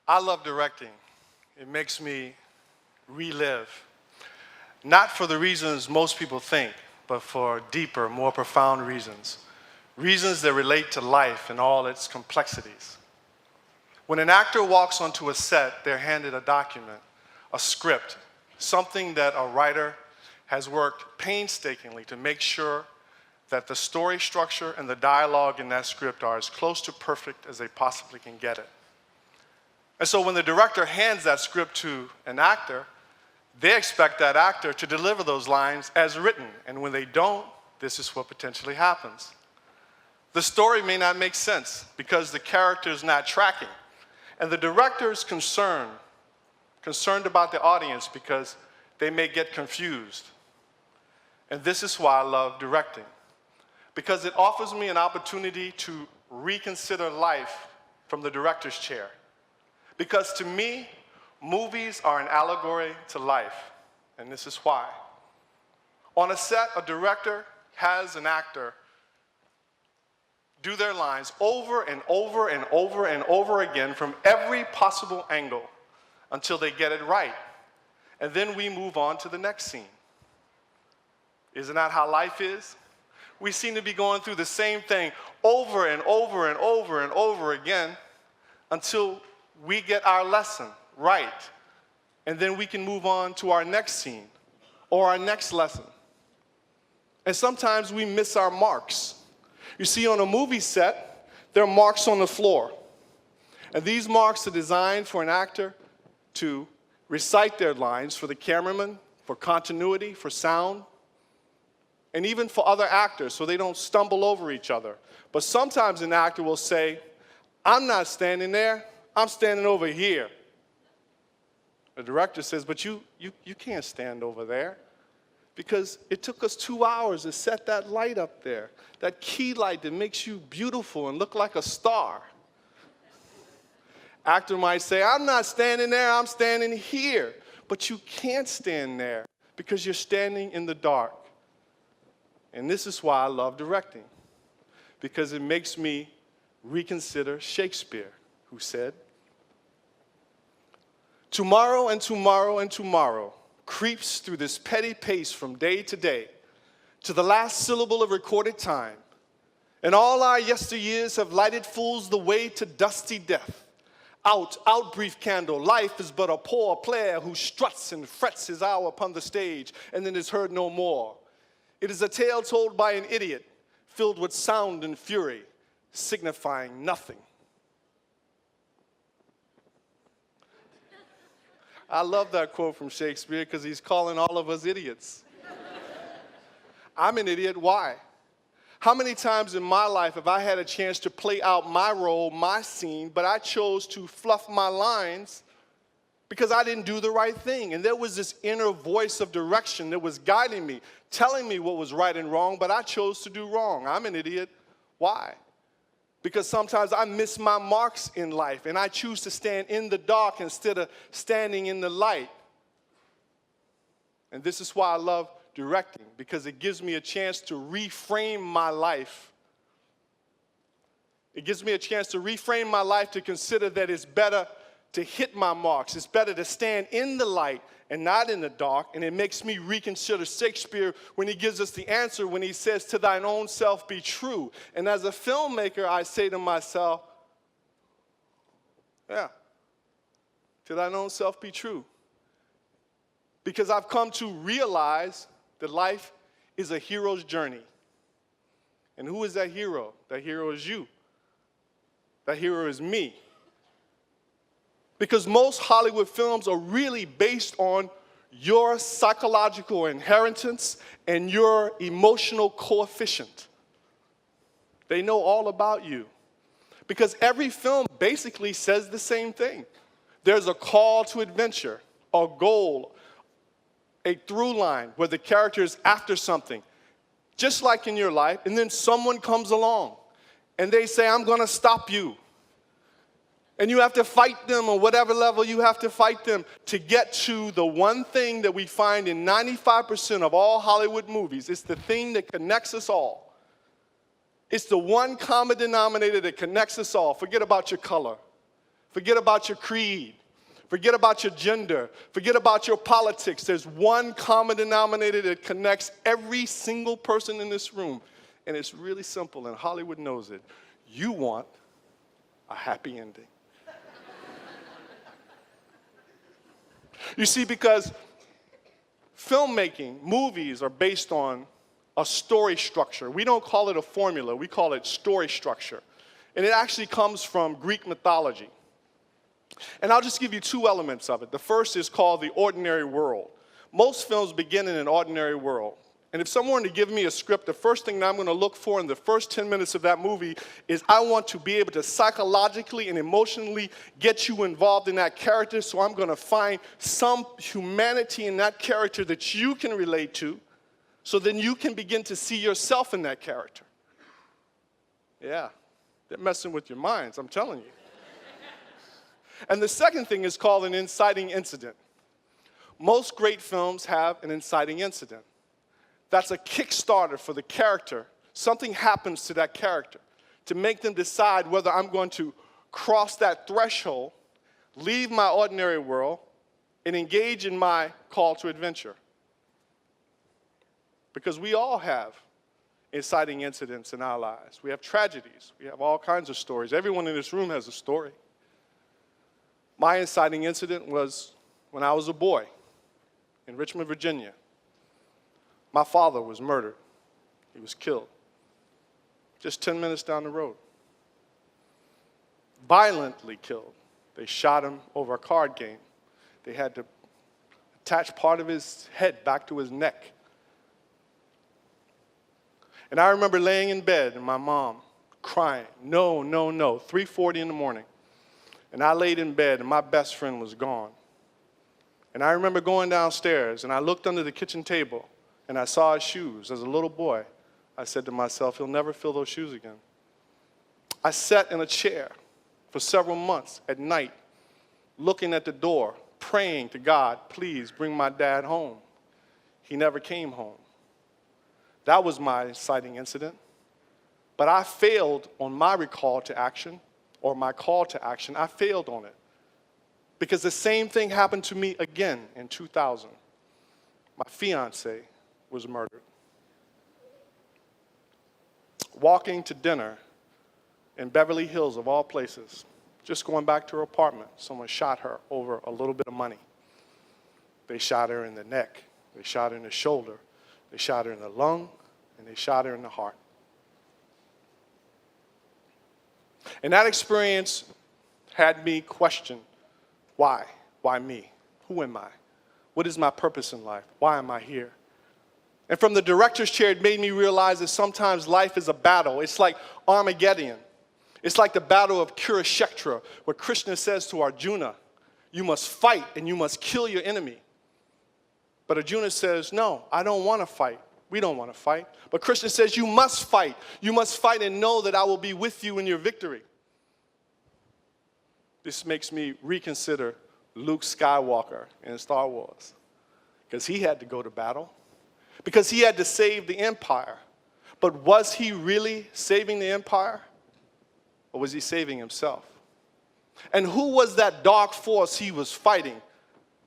I love directing. It makes me relive, not for the reasons most people think, but for deeper, more profound reasons. Reasons that relate to life and all its complexities. When an actor walks onto a set, they're handed a document, a script, something that a writer has worked painstakingly to make sure that the story structure and the dialogue in that script are as close to perfect as they possibly can get it. And so when the director hands that script to an actor, they expect that actor to deliver those lines as written. And when they don't, this is what potentially happens. The story may not make sense because the character is not tracking. And the director is concerned about the audience because they may get confused. And this is why I love directing, because it offers me an opportunity to reconsider life from the director's chair. Because to me, movies are an allegory to life, and this is why. On a set, a director has an actor do their lines over and over and over and over again from every possible angle until they get it right. And then we move on to the next scene. Isn't that how life is? We seem to be going through the same thing over and over and over and over again until we get our lesson right. And then we can move on to our next scene or our next lesson. And sometimes we miss our marks. You see, on a movie set, there are marks on the floor. And these marks are designed for an actor to recite their lines, for the cameraman, for continuity, for sound, and even for other actors so they don't stumble over each other. But sometimes an actor will say, "I'm not standing there, I'm standing over here." The director says, "But you can't stand over there because it took us 2 hours to set that light up there, that key light that makes you beautiful and look like a star." Actor might say, "I'm not standing there, I'm standing here." But you can't stand there because you're standing in the dark. And this is why I love directing, because it makes me reconsider Shakespeare, who said, "Tomorrow and tomorrow and tomorrow creeps through this petty pace from day to day, to the last syllable of recorded time. And all our yesteryears have lighted fools the way to dusty death. Out, out, brief candle, life is but a poor player who struts and frets his hour upon the stage and then is heard no more. It is a tale told by an idiot, filled with sound and fury, signifying nothing." I love that quote from Shakespeare because he's calling all of us idiots. I'm an idiot. Why? How many times in my life have I had a chance to play out my role, my scene, but I chose to fluff my lines because I didn't do the right thing? And there was this inner voice of direction that was guiding me, telling me what was right and wrong, but I chose to do wrong. I'm an idiot. Why? Because sometimes I miss my marks in life, and I choose to stand in the dark instead of standing in the light. And this is why I love directing, because it gives me a chance to reframe my life. It gives me a chance to reframe my life to consider that it's better to hit my marks. It's better to stand in the light and not in the dark. And it makes me reconsider Shakespeare when he gives us the answer when he says, "To thine own self be true." And as a filmmaker, I say to myself, yeah, to thine own self be true. Because I've come to realize that life is a hero's journey. And who is that hero? That hero is you. That hero is me. Because most Hollywood films are really based on your psychological inheritance and your emotional coefficient. They know all about you. Because every film basically says the same thing. There's a call to adventure, a goal, a through line where the character is after something, just like in your life, and then someone comes along and they say, "I'm going to stop you." And you have to fight them on whatever level you have to fight them to get to the one thing that we find in 95% of all Hollywood movies. It's the thing that connects us all. It's the one common denominator that connects us all. Forget about your color. Forget about your creed. Forget about your gender. Forget about your politics. There's one common denominator that connects every single person in this room. And it's really simple, and Hollywood knows it. You want a happy ending. You see, because filmmaking, movies are based on a story structure. We don't call it a formula. We call it story structure. And it actually comes from Greek mythology. And I'll just give you two elements of it. The first is called the ordinary world. Most films begin in an ordinary world. And if someone were to give me a script, the first thing that I'm going to look for in the first 10 minutes of that movie is I want to be able to psychologically and emotionally get you involved in that character, so I'm going to find some humanity in that character that you can relate to, so then you can begin to see yourself in that character. Yeah, they're messing with your minds, I'm telling you. And the second thing is called an inciting incident. Most great films have an inciting incident. That's a Kickstarter for the character. Something happens to that character to make them decide whether I'm going to cross that threshold, leave my ordinary world, and engage in my call to adventure. Because we all have inciting incidents in our lives. We have tragedies. We have all kinds of stories. Everyone in this room has a story. My inciting incident was when I was a boy in Richmond, Virginia. My father was murdered. He was killed just 10 minutes down the road. Violently killed. They shot him over a card game. They had to attach part of his head back to his neck. And I remember laying in bed and my mom crying, no, no, no, 3:40 in the morning. And I laid in bed and my best friend was gone. And I remember going downstairs and I looked under the kitchen table and I saw his shoes. As a little boy, I said to myself, he'll never fill those shoes again. I sat in a chair for several months at night, looking at the door, praying to God, please bring my dad home. He never came home. That was my inciting incident. But I failed on my recall to action, or my call to action. I failed on it. Because the same thing happened to me again in 2000. My fiance was murdered. Walking to dinner in Beverly Hills, of all places, just going back to her apartment, someone shot her over a little bit of money. They shot her in the neck, they shot her in the shoulder, they shot her in the lung, and they shot her in the heart. And that experience had me question, why? Why me? Who am I? What is my purpose in life? Why am I here? And from the director's chair, it made me realize that sometimes life is a battle. It's like Armageddon. It's like the battle of Kurukshetra, where Krishna says to Arjuna, you must fight and you must kill your enemy. But Arjuna says, no, I don't want to fight. We don't want to fight. But Krishna says, you must fight. You must fight and know that I will be with you in your victory. This makes me reconsider Luke Skywalker in Star Wars. Because he had to go to battle. Because he had to save the empire. But was he really saving the empire? Or was he saving himself? And who was that dark force he was fighting?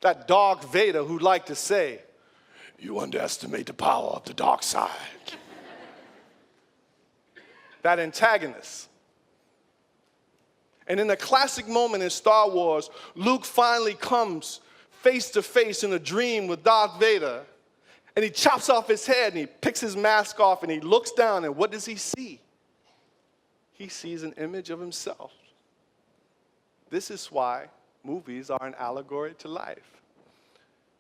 That Darth Vader who liked to say, you underestimate the power of the dark side. That antagonist. And in a classic moment in Star Wars, Luke finally comes face to face in a dream with Darth Vader. And he chops off his head and he picks his mask off and he looks down, and what does he see? He sees an image of himself. This is why movies are an allegory to life.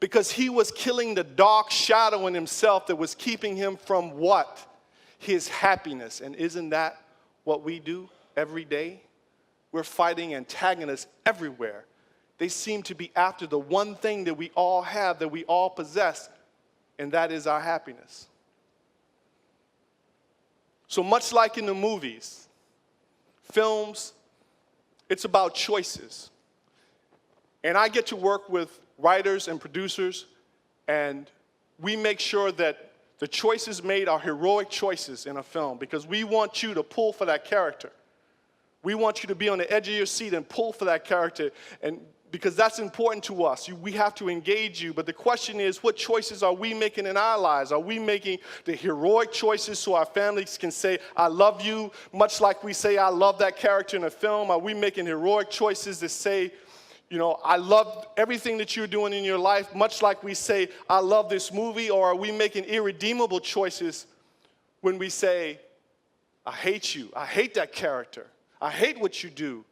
Because he was killing the dark shadow in himself that was keeping him from what? His happiness. And isn't that what we do every day? We're fighting antagonists everywhere. They seem to be after the one thing that we all have, that we all possess, and that is our happiness. So much like in the movies, films, it's about choices. And I get to work with writers and producers, and we make sure that the choices made are heroic choices in a film, because we want you to pull for that character. We want you to be on the edge of your seat and pull for that character, and because that's important to us. We have to engage you. But the question is, what choices are we making in our lives? Are we making the heroic choices so our families can say, I love you, much like we say, I love that character in a film? Are we making heroic choices that say, you know, I love everything that you're doing in your life, much like we say, I love this movie? Or are we making irredeemable choices when we say, I hate you, I hate that character, I hate what you do.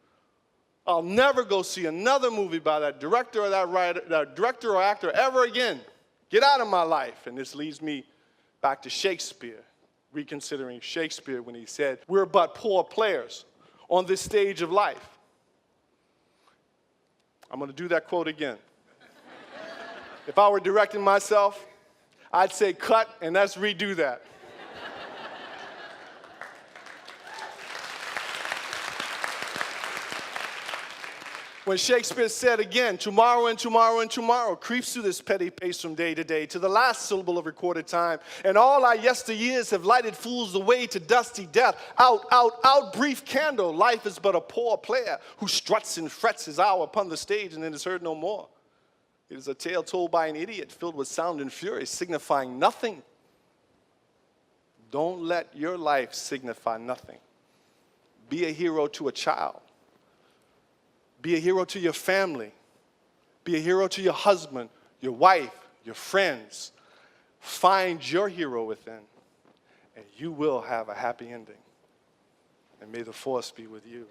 I'll never go see another movie by that director or that writer, that director or actor ever again. Get out of my life. And this leads me back to Shakespeare, reconsidering Shakespeare when he said, we're but poor players on this stage of life. I'm going to do that quote again. If I were directing myself, I'd say cut and let's redo that. When Shakespeare said again, tomorrow and tomorrow and tomorrow creeps through this petty pace from day to day to the last syllable of recorded time, and all our yesteryears have lighted fools the way to dusty death. Out, out, out, brief candle, life is but a poor player who struts and frets his hour upon the stage and then is heard no more. It is a tale told by an idiot filled with sound and fury, signifying nothing. Don't let your life signify nothing. Be a hero to a child. Be a hero to your family. Be a hero to your husband, your wife, your friends. Find your hero within, and you will have a happy ending. And may the force be with you.